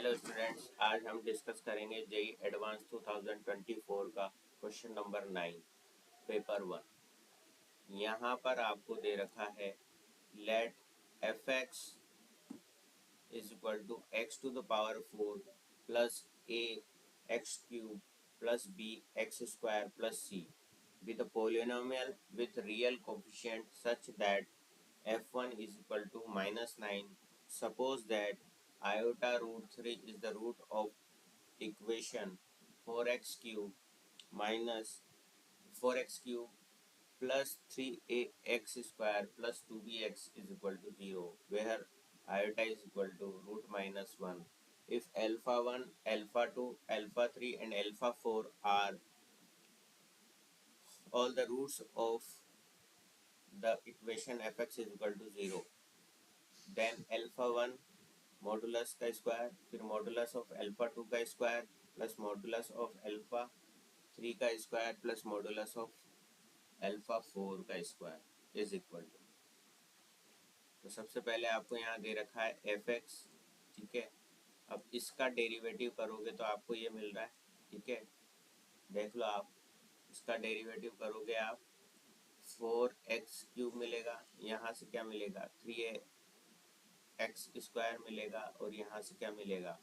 Hello students, आज हम discuss करेंगे जेई एडवांस 2024 का क्वेश्चन नंबर 9 पेपर 1। यहाँ पर आपको दे रखा है let f x is equal to x to the power 4 plus a x cube plus b x square plus c with a polynomial with real coefficient such that f1 is equal to -9. Suppose that iota root 3 is the root of equation 4x cube minus 4x cube plus 3ax square plus 2bx is equal to 0, where iota is equal to root -1. If alpha 1, alpha 2, alpha 3 and alpha 4 are all the roots of the equation fx is equal to 0, then alpha 1 modulus का square फिर modulus of alpha 2 का square plus modulus of alpha 3 का square plus modulus of alpha 4 का square is equal to. तो सबसे पहले आपको यहाँ दे रखा है एफ एक्स, ठीक है। अब इसका डेरिवेटिव करोगे तो आपको ये मिल रहा है, ठीक है। देख लो आप, इसका डेरिवेटिव करोगे आप 4x क्यूब मिलेगा, यहाँ से क्या मिलेगा 3x स्क्वायर मिलेगा और यहाँ से क्या मिलेगा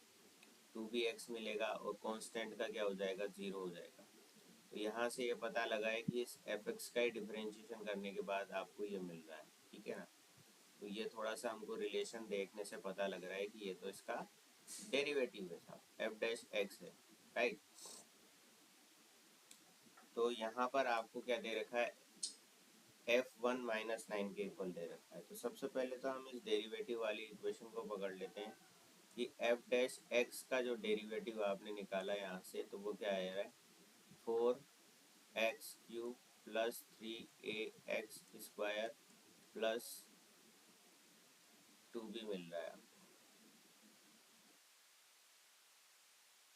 2bx मिलेगा और कांस्टेंट का क्या हो जाएगा 0 हो जाएगा। तो यहाँ से ये पता लगा है कि इस fx का ही डिफरेंशिएशन करने के बाद आपको ये मिल रहा है, ठीक है ना। तो ये थोड़ा सा हमको रिलेशन देखने से पता लग रहा है कि ये तो इसका डेरिवेटिव है साहब, f डैश x है, राइट। तो यहाँ पर आपको क्या दे रखा है f1 -9 के इक्वल दे रखा है। तो सबसे पहले तो हम इस डेरिवेटिव वाली इक्वेशन को पकड़ लेते हैं कि f डैश x का जो डेरिवेटिव आपने निकाला यहाँ से, तो वो क्या आया है 4x cube plus 3ax square plus 2b मिल रहा है,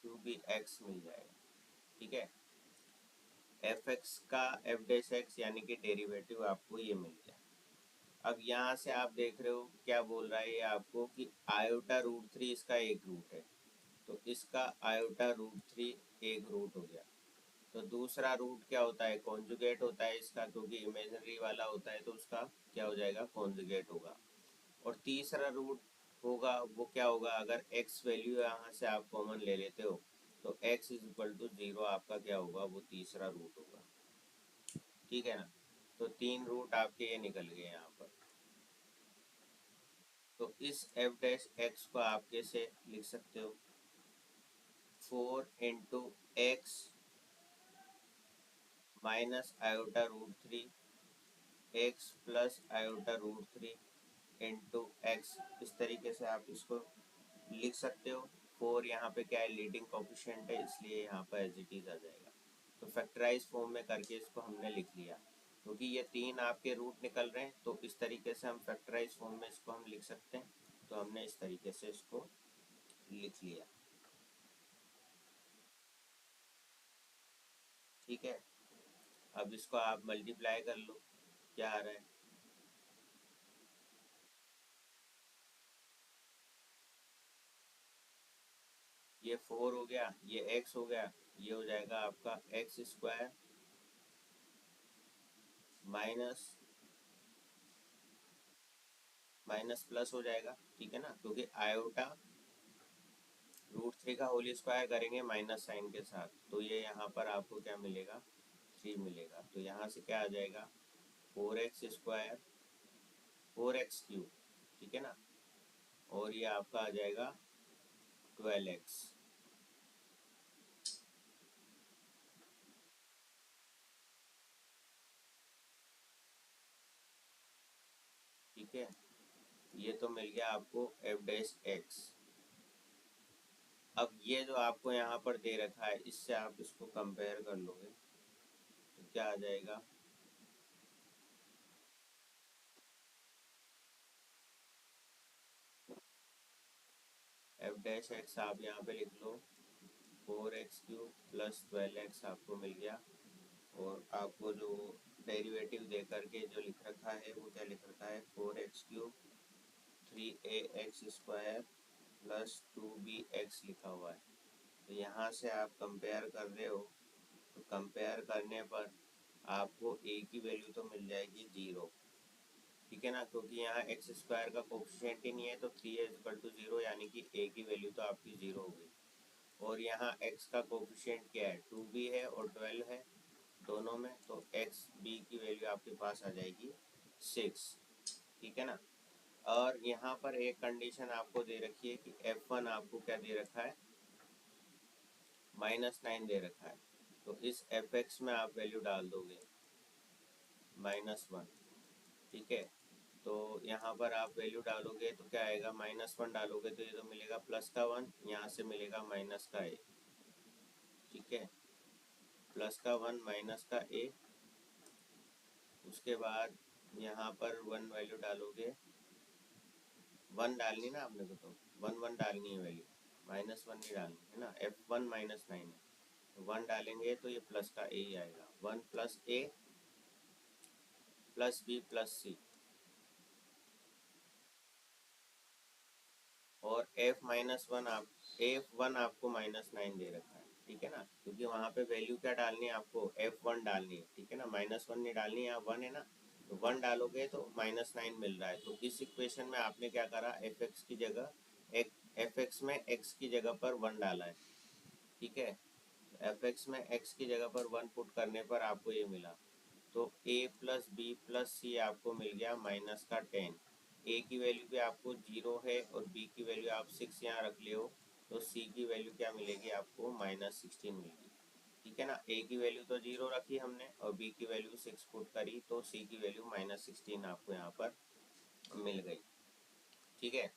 2bx मिल जाएगा, ठीक है। एफ एक्स का एफ डैश एक्स यानी कि डेरिवेटिव आपको ये मिल गया। अब यहाँ से आप देख रहे हो क्या बोल रहा है ये आपको कि आयोटा रूट 3 इसका एक रूट है, तो इसका आयोटा रूट 3 एक रूट हो गया। तो दूसरा रूट क्या होता है कॉन्जुगेट होता है इसका, क्योंकि इमेजिनरी वाला होता है तो उसका क्या हो जाएगा कॉन्जुगेट होगा। और तीसरा रूट होगा वो क्या होगा, अगर x वैल्यू यहाँ से आप कॉमन ले लेते हो तो x इज इक्वल टू 0 आपका क्या होगा वो तीसरा रूट होगा, ठीक है ना। तो 3 रूट आपके ये निकल गए यहाँ पर। तो इस f डैश x को आप कैसे लिख सकते हो 4 into x minus iota root 3 x plus iota root 3 into x, इस तरीके से आप इसको लिख सकते हो। 4 यहाँ पे क्या है लीडिंग कोफिशिएंट है, इसलिए यहाँ पर एज इट इज आ जाएगा। तो फैक्टराइज फॉर्म में करके इसको हमने लिख लिया, क्योंकि ये 3 आपके रूट निकल रहे हैं तो इस तरीके से हम फैक्टराइज फॉर्म में इसको हम लिख सकते हैं। तो हमने इस तरीके से इसको लिख लिया, ठीक है। अब इसको आप मल्टीप्लाई कर लो, क्या आ रहा है ये 4 हो गया, ये x हो गया, ये हो जाएगा आपका x square minus minus plus हो जाएगा, ठीक है ना, क्योंकि आयोटा रूट 3 का होल स्क्वायर करेंगे माइनस साइन के साथ, तो ये यहाँ पर आपको क्या मिलेगा 3 मिलेगा। तो यहाँ से क्या आ जाएगा 4x स्क्वायर 4x क्यूब, ठीक है ना, और ये आपका आ जाएगा 12x, ठीक है। ये तो मिल गया आपको f डैश x। अब ये जो आपको यहाँ पर दे रखा है इससे आप इसको कंपेयर कर लोगे तो क्या आ जाएगा f डैश x आप यहाँ पे लिख लो 4x क्यूब प्लस 12x आपको मिल गया। और आपको जो डेरिवेटिव दे करके जो लिख रखा है वो क्या लिख रखा है 4x cube 3ax square plus 2bx लिखा हुआ है। तो यहाँ से आप कंपेयर कर रहे हो, तो कंपेयर करने पर आपको a की वैल्यू तो मिल जाएगी 0, ठीक है ना, क्योंकि यहाँ एक्स स्क्वायर का कोफिशिएंट ही नहीं है, तो 3a = 0, यानी कि a की वैल्यू तो आपकी 0 हो गई। और यहाँ x का कोफिशिएंट क्या है, 2b है और 12 है दोनों में, तो x b की वैल्यू आपके पास आ जाएगी 6, ठीक है ना। और यहाँ पर एक कंडीशन आपको दे रखी है कि f1 आपको क्या दे रखा है, -9 दे रखा है। तो इस fx में आप वैल्यू डाल दोगे -1, ठीक है। तो यहाँ पर आप वैल्यू डालोगे तो क्या आएगा, -1 डालोगे तो ये तो मिलेगा प्लस का 1, यहाँ से मिलेगा माइनस का a, ठीक है, प्लस का 1 माइनस का a। उसके बाद यहाँ पर 1 वैल्यू डालोगे, 1 डालनी ना आपने को, तो 1 डालनी है वैल्यू, -1 नहीं डालनी है ना, f1 -9 है, तो 1 डालेंगे तो ये प्लस का a ही आएगा, 1 + a + b + c। और f1 आपको -9 दे रखा है, ठीक है ना, क्योंकि वहाँ पे वैल्यू क्या डालनी है आपको, f1 डालनी है, ठीक है ना, -1 नहीं डालनी है, यहाँ 1 है ना, तो 1 डालोगे तो -9 मिल रहा है। तो इस इक्वेशन में आपने क्या करा, fx की जगह एक fx में x की जगह पर 1 डाला है, ठीक है, fx में x की जगह पर 1 पुट करने पर आपको ये मिला। तो a + b + c आपको मिल गया -10। a की वैल्यू भी आपको 0 है और b की वैल्यू आप 6 यहाँ रख ले हो, तो c की वैल्यू क्या मिलेगी आपको, -16 मिलेगी, ठीक है ना। a की वैल्यू तो 0 रखी हमने और b की वैल्यू 6 पुट करी, तो c की वैल्यू -16 आपको यहाँ पर मिल गई, ठीक है।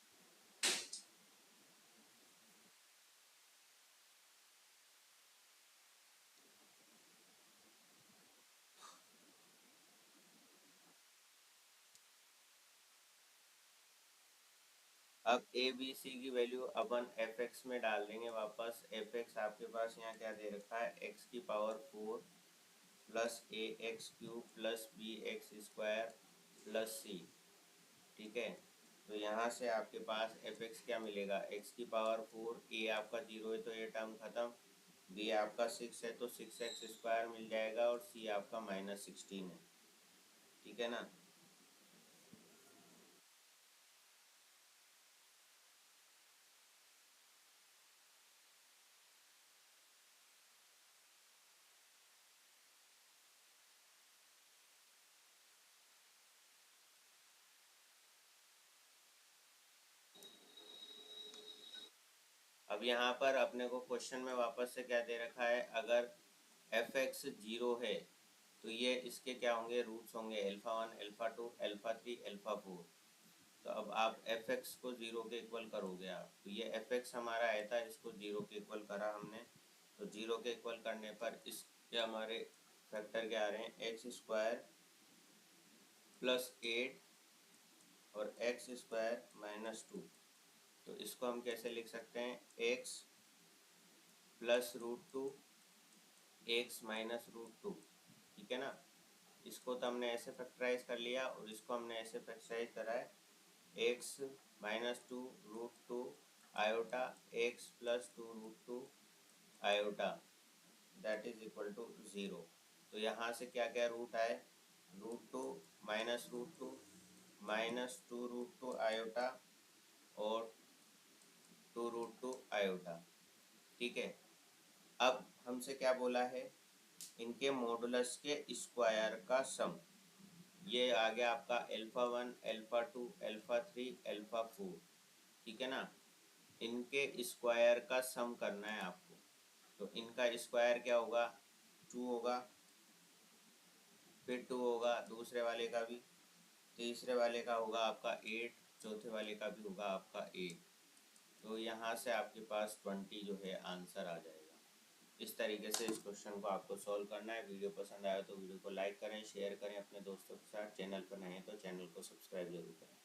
अब a b c की वैल्यू अपन fx में डाल देंगे वापस। fx आपके पास यहाँ क्या दे रखा है, x⁴ plus ax³ plus bx² plus c, ठीक है। तो यहाँ से आपके पास fx क्या मिलेगा, x⁴, a आपका 0 है तो ये टर्म खत्म, b आपका 6 है तो 6x² मिल जाएगा और c आपका -16 है, ठीक है ना। अब यहाँ पर अपने को क्वेश्चन में वापस से क्या दे रखा है, अगर fx 0 है तो ये इसके क्या होंगे, रूट्स होंगे α1 α2 α3 α4। तो अब आप fx को 0 के इक्वल करोगे आप, तो ये fx हमारा आया था, इसको 0 के इक्वल करा हमने, तो 0 के इक्वल करने पर इसके हमारे फैक्टर क्या आ रहे हैं, x² + 8 और x² - 2। तो इसको हम कैसे लिख सकते हैं, x + √2 x - √2, ठीक है ना। इसको तो हमने ऐसे फैक्टराइज कर लिया और इसको हमने ऐसे फैक्टराइज करा है, x - 2 √2 iota x + 2 √2 iota that is equal to 0। तो यहाँ से क्या क्या रूट आए, √2 -√2 -2 √2 आयोटा और 2 √2 आयोटा, ठीक है। अब हमसे क्या बोला है, इनके मॉडुलस के स्क्वायर का सम, ये आ गया आपका α1 α2 α3 α4, ठीक है ना। इनके स्क्वायर का सम करना है आपको, तो इनका स्क्वायर क्या होगा, 2 होगा, फिर 2 होगा दूसरे वाले का भी, तीसरे वाले का होगा आपका 8, चौथे वाले का भी होगा आपका 8। तो यहाँ से आपके पास 20 जो है आंसर आ जाएगा। इस तरीके से इस क्वेश्चन को आपको सॉल्व करना है। वीडियो पसंद आया तो वीडियो को लाइक करें, शेयर करें अपने दोस्तों के साथ। चैनल पर नए हैं तो चैनल को सब्सक्राइब जरूर करें।